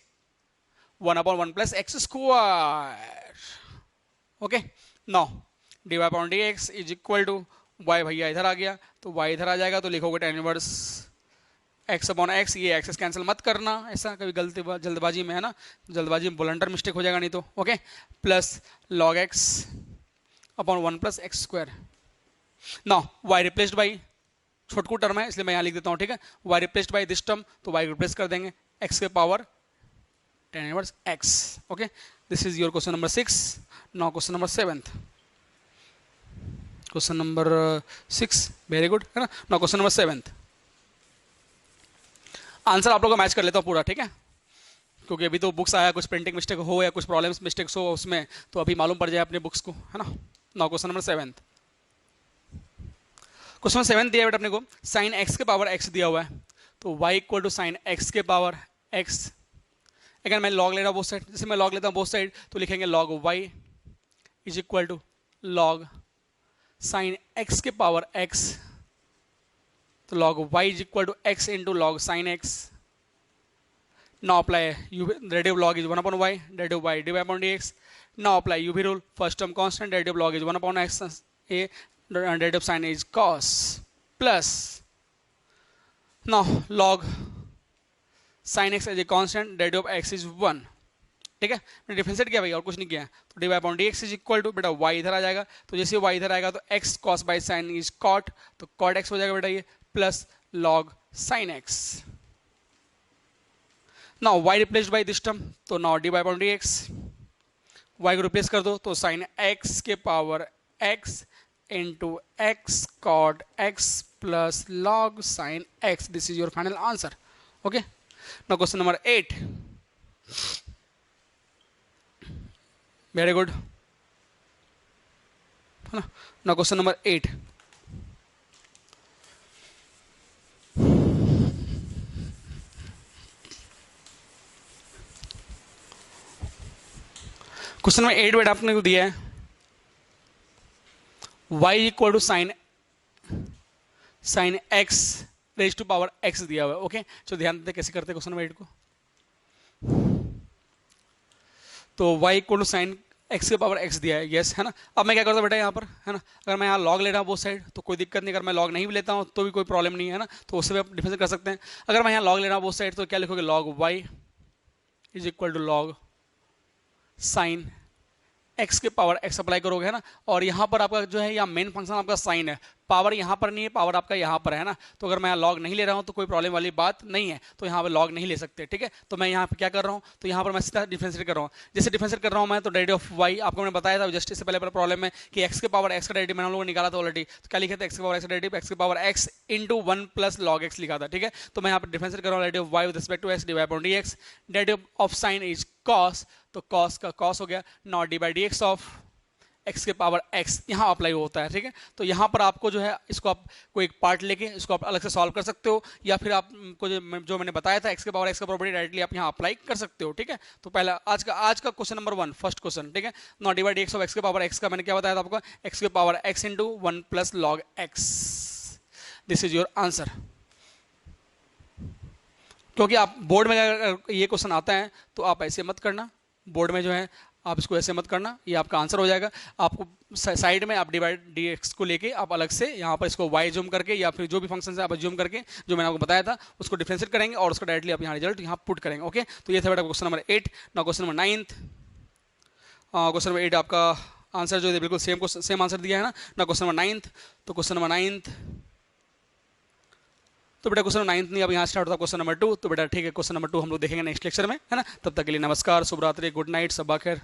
1/1 plus x square. Okay. Now dy/dx is equal to y, भैया इधर आ गया तो y इधर आ जाएगा, तो लिखोगे tan inverse x/x, ये एक्सेस कैंसिल मत करना, ऐसा कभी गलती जल्दबाजी में, है ना, जल्दबाजी में ब्लंडर मिस्टेक हो जाएगा नहीं तो। Okay, plus log x/1 plus x square. Now y replaced by, छोटकू टर्म है इसलिए मैं यहाँ लिख देता हूँ, ठीक है, y replaced by this term, तो y रिप्लेस कर देंगे x के power tan inverse x। Okay, this is your question number 6। Now question number 7, question number 6, very good, है ना। नाउ क्वेश्चन नंबर 7, आंसर आप लोगों को मैच कर लेता हूँ पूरा, ठीक है, क्योंकि अभी तो बुक्स आया, कुछ प्रिंटिंग मिस्टेक हो या कुछ प्रॉब्लम्स मिस्टेक्स हो उसमें, तो अभी मालूम पड़ जाए अपने बुक्स को, है ना। Now question number 7, question number 7 दिया है बेटा अपने को, साइन x के पावर x दिया हुआ है, तो y equal to sine x के पावर x। अगर मैं लॉग ले रहा हूँ बोथ साइड, जैसे मैं लॉग लेता हूँ बोथ साइड, तो लिखेंगे log y is equal to log sine x के पावर x, तो log y is equal to x into log sin x. Now apply derivative log is 1/y, derivative y dy/dx. Now apply UV rule. First term constant, derivative log is 1/x, a derivative sin is cos plus. Now log sin x as a constant, derivative of x is 1. ठीक है, मैंने differentiate किया भैया और कुछ नहीं किया, तो dy/dx इज इक्वल टू, बेटा y इधर आ जाएगा, तो जैसे y इधर आएगा तो x cos by sin is cot, तो cot x हो जाएगा बेटा ये, plus log sin x। Now y replaced by this term, तो नाउ dy/dx, y को रिप्लेस कर दो, तो sin x के पावर x इंटू x cot x plus log sin x। This is your final answer. Okay, now question number 8, very good, है ना। Now question number 8, question number 8 बेटा आपने को दिया है, y equal to sine x raise to power x दिया हुआ है। ओके, तो ध्यान देते कैसे करते हैं क्वेश्चन नंबर 8 को, तो y equal to sine x के पावर x दिया है, यस, है ना। अब मैं क्या करता हूँ बेटा यहाँ पर, है ना, अगर मैं यहाँ लॉग ले रहा हूँ बोथ साइड तो कोई दिक्कत नहीं, अगर मैं लॉग नहीं भी लेता हूँ तो भी कोई प्रॉब्लम नहीं है ना, तो उससे भी आप डिफरेंस कर सकते हैं। अगर मैं यहाँ लॉग ले रहा हूँ बोथ साइड, तो क्या लिखोगे, log y is equal to log sine x के पावर एक्स अप्लाई करोगे है ना, और यहाँ पर आपका जो है यहाँ मेन फंक्शन आपका साइन है, पावर यहाँ पर नहीं है, पावर आपका यहाँ पर है ना, तो अगर मैं यहाँ लॉग नहीं ले रहा हूँ तो कोई प्रॉब्लम वाली बात नहीं है, तो यहाँ पर लॉग नहीं ले सकते, ठीक है। तो मैं यहाँ पे क्या कर रहा हूँ, तो यहाँ पर मैं सीधा डिफरेंशिएट कर रहा हूँ। जैसे डिफरेंशिएट कर रहा हूँ मैं, तो डेरिवेटिव ऑफ वाई आपको मैंने बताया था जस्ट इससे पहले प्रॉब्लम में कि एक्स के पावर एक्स का डेरिवेटिव मैंने हम लोगों ने निकाला था ऑलरेडी, तो क्या लिखा था एक्स के पावर एक्स का डेरिवेटिव एक्स के power x into 1 plus log x लिखा था, ठीक है। तो मैं यहाँ पर डिफरेंशिएट कर रहा हूँ derivative of y with respect to x d y upon d x, derivative of sine is cos, तो कॉस का कॉस हो गया, not d by d x of x के पावर एक्स यहाँ अप्लाई होता है, ठीक है। तो यहाँ पर आपको जो है इसको आप कोई एक पार्ट लेके इसको आप अलग से सॉल्व कर सकते हो, या फिर आपको जो मैंने बताया था एक्स के पावर एक्स का प्रॉपर्टी डायरेक्टली आप यहाँ अप्लाई कर सकते हो, ठीक है। तो पहला आज का क्वेश्चन नंबर 1 फर्स्ट क्वेश्चन, ठीक है। Not divide x of x के पावर एक्स का मैंने क्या बताया था आपको, एक्स के power x into 1 plus log x, this is your answer. क्योंकि आप बोर्ड में अगर ये क्वेश्चन आता है तो आप ऐसे मत करना, बोर्ड में जो है आप इसको ऐसे मत करना, ये आपका आंसर हो जाएगा। आपको साइड में आप डिवाइड डी एक्स को लेके आप अलग से यहाँ पर इसको वाई जूम करके या फिर जो भी फंक्शन है आप जूम करके जो मैंने आपको बताया था उसको डिफरेंशिएट करेंगे और उसका डायरेक्टली आप यहाँ रिजल्ट यहाँ पुट करेंगे, ओके। तो ये था बेटा क्वेश्चन नंबर 8। ना क्वेश्चन नंबर 9, क्वेश्चन नंबर 8 आपका आंसर जो है बिल्कुल सेम आंसर दिया है ना क्वेश्चन नंबर 9। तो क्वेश्चन नंबर 9, तो बेटा क्वेश्चन नंबर 9 नहीं, अब यहाँ स्टार्ट होता क्वेश्चन नंबर 2। तो बेटा ठीक है, क्वेश्चन नंबर 2 हम लोग देखेंगे नेक्स्ट लेक्चर में, है ना। तब तक के लिए नमस्कार, शुभ रात्रि, गुड नाइट, सबा खैर।